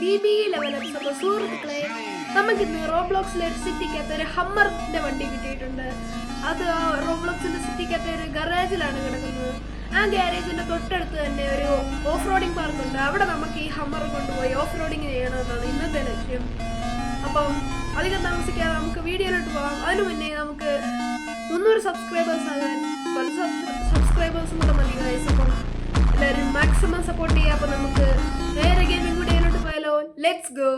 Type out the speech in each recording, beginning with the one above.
BBE level episode സുഹൃത്തുക്കളെ, നമുക്കിന്ന് റോബ്ലോക്സിലെ ഒരു സിറ്റിക്കകത്ത് ഒരു ഹമ്മറിന്റെ വണ്ടി കിട്ടിയിട്ടുണ്ട്. അത് റോബ്ലോക്സിന്റെ സിറ്റിക്കകത്ത് ഒരു ഗാരേജിലാണ് കിടക്കുന്നത്. ആ ഗാരേജിന്റെ തൊട്ടടുത്ത് തന്നെ ഒരു ഓഫ് റോഡിംഗ് പാർക്ക് ഉണ്ട്. അവിടെ നമുക്ക് ഈ ഹമ്മർ കൊണ്ടുപോയി ഓഫ് റോഡിങ് ചെയ്യണമെന്നാണ് ഇന്നത്തെ ലക്ഷ്യം. അപ്പം അധികം താമസിക്കാതെ നമുക്ക് വീഡിയോയിലോട്ട് പോകാം. അതിനു മുന്നേ നമുക്ക് 300 സബ്സ്ക്രൈബേഴ്സ് ആകാൻ സബ്സ്ക്രൈബേഴ്സും കൂടെ മതി ഗൈസ്. അപ്പം എല്ലാവരും മാക്സിമം സപ്പോർട്ട് ചെയ്യുക. അപ്പം നമുക്ക് നേരെ ഗെയിമിംഗ് വീഡിയോയിലോട്ട് പോയാലോ. Let's go.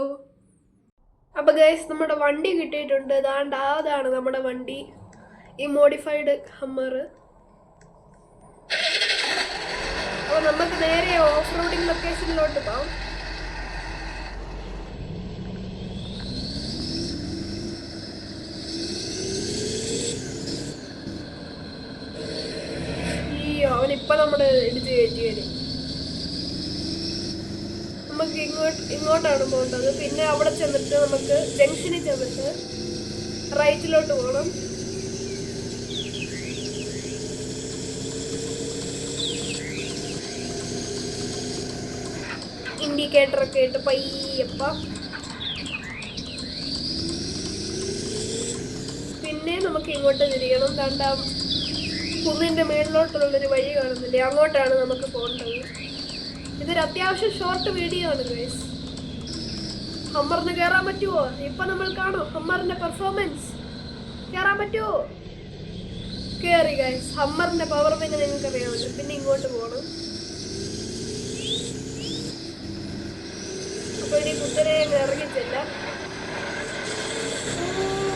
അപ്പം ഗൈസ്, നമ്മുടെ വണ്ടി കിട്ടിയിട്ടുണ്ട്. അതാണ് നമ്മുടെ വണ്ടി, ഈ മോഡിഫൈഡ് ഹമ്മർ. അപ്പോൾ നമുക്ക് നേരെ ഓഫ് റോഡിങ് ലൊക്കേഷനിലോട്ട് പോകാം. അവനിപ്പോൾ നമ്മൾ ഇടിച്ച് കയറ്റി വരും. നമുക്ക് ഇങ്ങോട്ടാണ് പോകേണ്ടത്. പിന്നെ അവിടെ ചെന്നിട്ട് നമുക്ക് ജംഗ്ഷനിൽ ചെന്നിട്ട് റൈറ്റിലോട്ട് പോകണം. ഇൻഡിക്കേറ്ററൊക്കെ ഇട്ട് പയ്യപ്പ. പിന്നെ നമുക്ക് ഇങ്ങോട്ട് തിരിയണം. രണ്ടാം കുന്നിൻ്റെ മേളിലോട്ടുള്ളൊരു വഴി കാണുന്നില്ലേ, അങ്ങോട്ടാണ് നമുക്ക് പോകേണ്ടത്. ഇതൊരു അത്യാവശ്യം ഷോർട്ട് വീഡിയോ ആണ് ഗൈസ്. ഹമ്മറിന് കയറാൻ പറ്റുമോ? ഇപ്പം നമ്മൾ കാണും ഹമ്മറിൻ്റെ പെർഫോമൻസ്. കയറാൻ പറ്റുമോ? കയറി ഗൈസ്. ഹമ്മറിൻ്റെ പവർ പിന്നെ നിങ്ങൾക്ക് അറിയാമല്ലോ. പിന്നെ ഇങ്ങോട്ട് പോകണം. അപ്പോൾ ഇനി കുതിരയെ ഇറങ്ങിച്ചില്ല.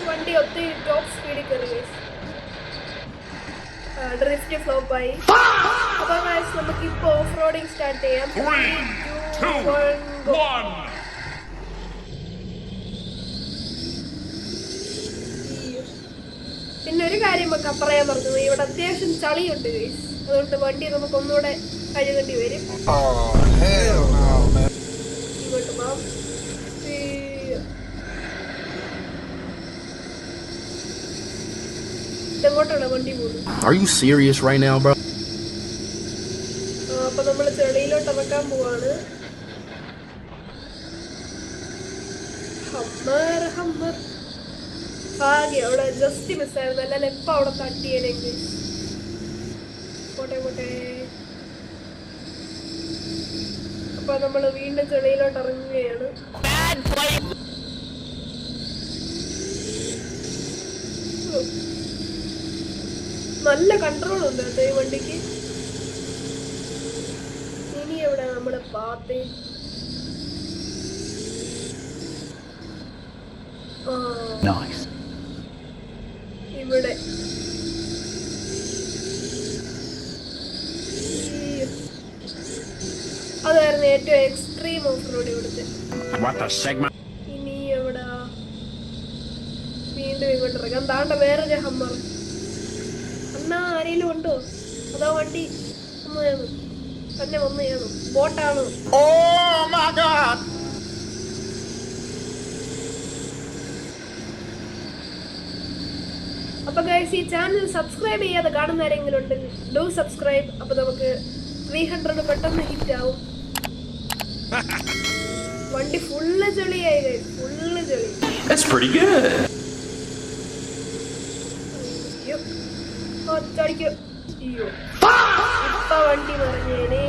വണ്ടി ഒത്തിരി ടോപ്പ് സ്പീഡിൽ കയറി ഗൈസ്. ഡ്രിഫ്റ്റ് ഫ്ലോപ്പായി. അപ്പോൾ ഗൈസ്, നമുക്ക് ഇപ്പോൾ ഓഫ് റോഡിങ് സ്റ്റാർട്ട് ചെയ്യാം. 3, 2, 1 പിന്നെ ഒരു കാര്യം നമുക്ക് പറയാൻ പറഞ്ഞു, ഇവിടെ അത്യാവശ്യം ചളിയുണ്ട് ഗൈസ്. അതുകൊണ്ട് വണ്ടി നമുക്ക് ഒന്നുകൂടെ കഴുകേണ്ടി വരും. ഇങ്ങോട്ട് പോകാം. ഇതെങ്ങോട്ടാണ് വണ്ടി പോകുന്നത്? Are you serious right now, bro? അപ്പൊ നമ്മൾ ചെളിയിലോട്ട് ഇറക്കാൻ പോവാണ്. ഹമ്മർ ഭാഗ്യം അവിടെ ജസ്റ്റ് മിസ്സായിരുന്നു. അല്ലാതെ എപ്പം അവിടെ തട്ടിയേനെങ്കിൽ. പോട്ടെ. അപ്പൊ നമ്മൾ വീണ്ടും ചെളിയിലോട്ട് ഇറങ്ങുകയാണ്. നല്ല കൺട്രോൾ ഉണ്ട് കേട്ടോ ഈ വണ്ടിക്ക്. ഇനി എവിടെ നമ്മുടെ പാത്ത്? ഇവിടെ അതായിരുന്നു ഏറ്റവും എക്സ്ട്രീം ഓഫ് റോഡ് ഇവിടുത്തെ. ഇനി എവിടെ? വീണ്ടും ഇങ്ങോട്ട് ഇറങ്ങാം. താണ്ട വേറൊരു ഹമ്മർ. എന്നാ ആരെങ്കിലും ഉണ്ടോ? അതോ വണ്ടി തന്നെ വന്നു ബോട്ടാണോ? അപ്പൊ ഗൈസ്, ഈ ചാനൽ സബ്സ്ക്രൈബ് ചെയ്യാതെ കാണുന്ന ആരെങ്കിലും ഉണ്ടെങ്കിൽ ഡു സബ്സ്ക്രൈബ്. അപ്പൊ നമുക്ക് 300 പെട്ടെന്ന് ഹിറ്റ് ആവും. വണ്ടി ഫുള്ള് ചെളിയായി ഗൈസ്, ഫുള്ള് ചെളി. ചടിക്കോ? അയ്യോ, ഇപ്പൊ വണ്ടി മറിഞ്ഞേനെ.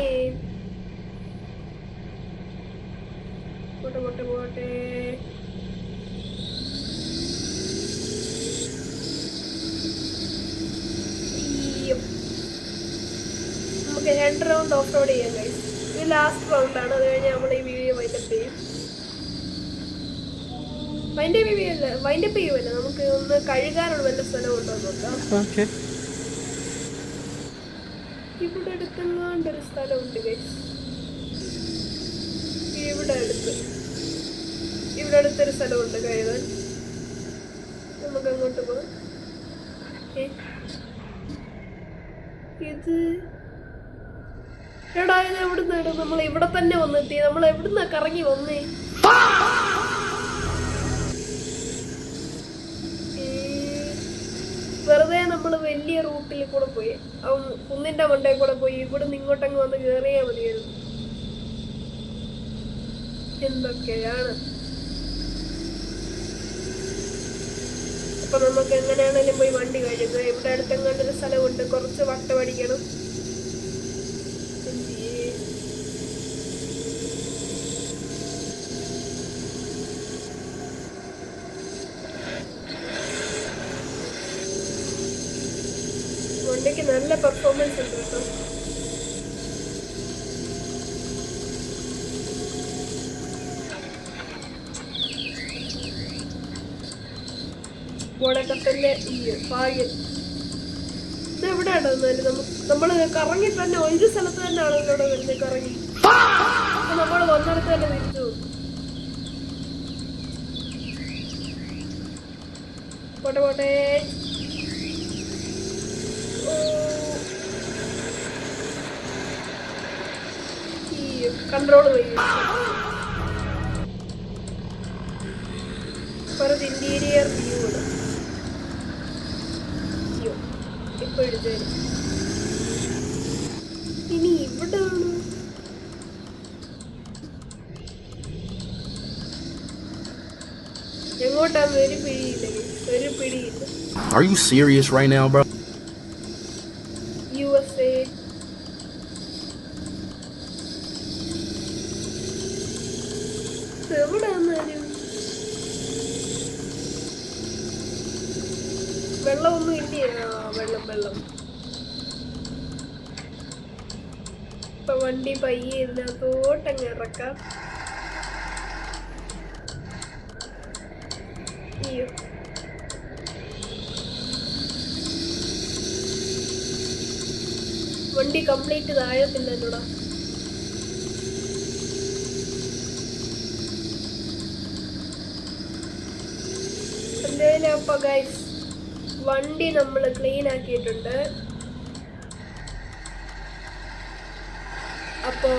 പോട്ടെ. നമുക്ക് 2 റൗണ്ട് ഓഫ് റോഡ് ചെയ്യാം ഗൈസ്. ഇത് ലാസ്റ്റ് റൗണ്ടാണ്. അത് കഴിഞ്ഞ് നമ്മൾ ഈ വീഡിയോ വൈൻഡപ്പ് ചെയ്യും. വൈൻഡപ്പ് ചെയ്യുമല്ലോ. നമുക്ക് ഒന്ന് കഴുകാനുള്ള വല്ല സ്ഥലം ഉണ്ടോ നോക്കാം. ഇവിടെ അടുത്തെങ്ങാണ്ടൊരു സ്ഥലമുണ്ട് ഗൈസ്. ഇവിടെ അടുത്തൊരു സ്ഥലമുണ്ട് കഴുകാൻ. നമുക്ക് അങ്ങോട്ട് പോകാം. ഇത് എടാ, ഇത് എവിടുന്നാണ്? നമ്മൾ ഇവിടെ തന്നെ വന്നെത്തി. നമ്മൾ എവിടുന്നാ കറങ്ങി വന്നേ? വെറുതെ നമ്മൾ വലിയ റൂട്ടിൽ കൂടെ പോയി, കുന്നിന്റെ മണ്ടയിൽ കൂടെ പോയി. ഇവിടെ നിന്ന് ഇങ്ങോട്ടങ്ങ് വന്ന് കയറിയാൽ മതിയായിരുന്നു. എന്തൊക്കെയാണ്. അപ്പൊ നമുക്ക് എങ്ങനെയാണെങ്കിലും പോയി വണ്ടി കഴുകുക. ഇവിടെ അടുത്തെങ്ങാണ്ടൊരു സ്ഥലമുണ്ട്, കുറച്ച് വട്ടമടിക്കണം. വണ്ടിക്ക് നല്ല പെർഫോമൻസ് ഉണ്ട് കേട്ടോ. ഓടക്കത്തന്റെ ഈ ഭാഗ്യം ഇത് എവിടെയാണോ നമ്മള് കറങ്ങി തന്നെ ഒരു സ്ഥലത്ത് തന്നെയാണോ ഇവിടെ വരുന്നത്. കറങ്ങി നമ്മൾ വന്നിടത്ത് തന്നെ തിരിച്ചു പോകും. പോട്ടെ പോട്ടെ. കൺട്രോൾ പോയി. ഇന്റീരിയർ വ്യൂ ഇപ്പൊ എടുത്തു. ഇനി ഇവിടെ എങ്ങോട്ടാന്ന് ഒരു പിടിയില്ല. Are you serious right now, bro? USA. എവിടെയാന്നാലും വെള്ളമൊന്നും ഇല്ല. വെള്ളം ഇപ്പൊ വണ്ടി പയ്യെ ഇതിനകത്തോട്ടങ്ങ് ഇറക്കാം. അയ്യോ, വണ്ടി കംപ്ലീറ്റ് താഴത്തില്ലല്ലോടാ. എന്തായാലും അപ്പൊ ഗൈസ് വണ്ടി നമ്മൾ ക്ലീൻ ആക്കിയിട്ടുണ്ട്. അപ്പോൾ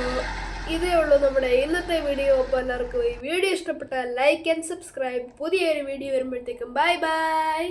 ഇതേ ഉള്ളൂ നമ്മുടെ ഇന്നത്തെ വീഡിയോ. അപ്പോൾ എല്ലാവർക്കും ഈ വീഡിയോ ഇഷ്ടപ്പെട്ടാൽ ലൈക്ക് ആൻഡ് സബ്സ്ക്രൈബ്. പുതിയൊരു വീഡിയോ വരുമ്പോഴത്തേക്കും ബൈ ബൈ.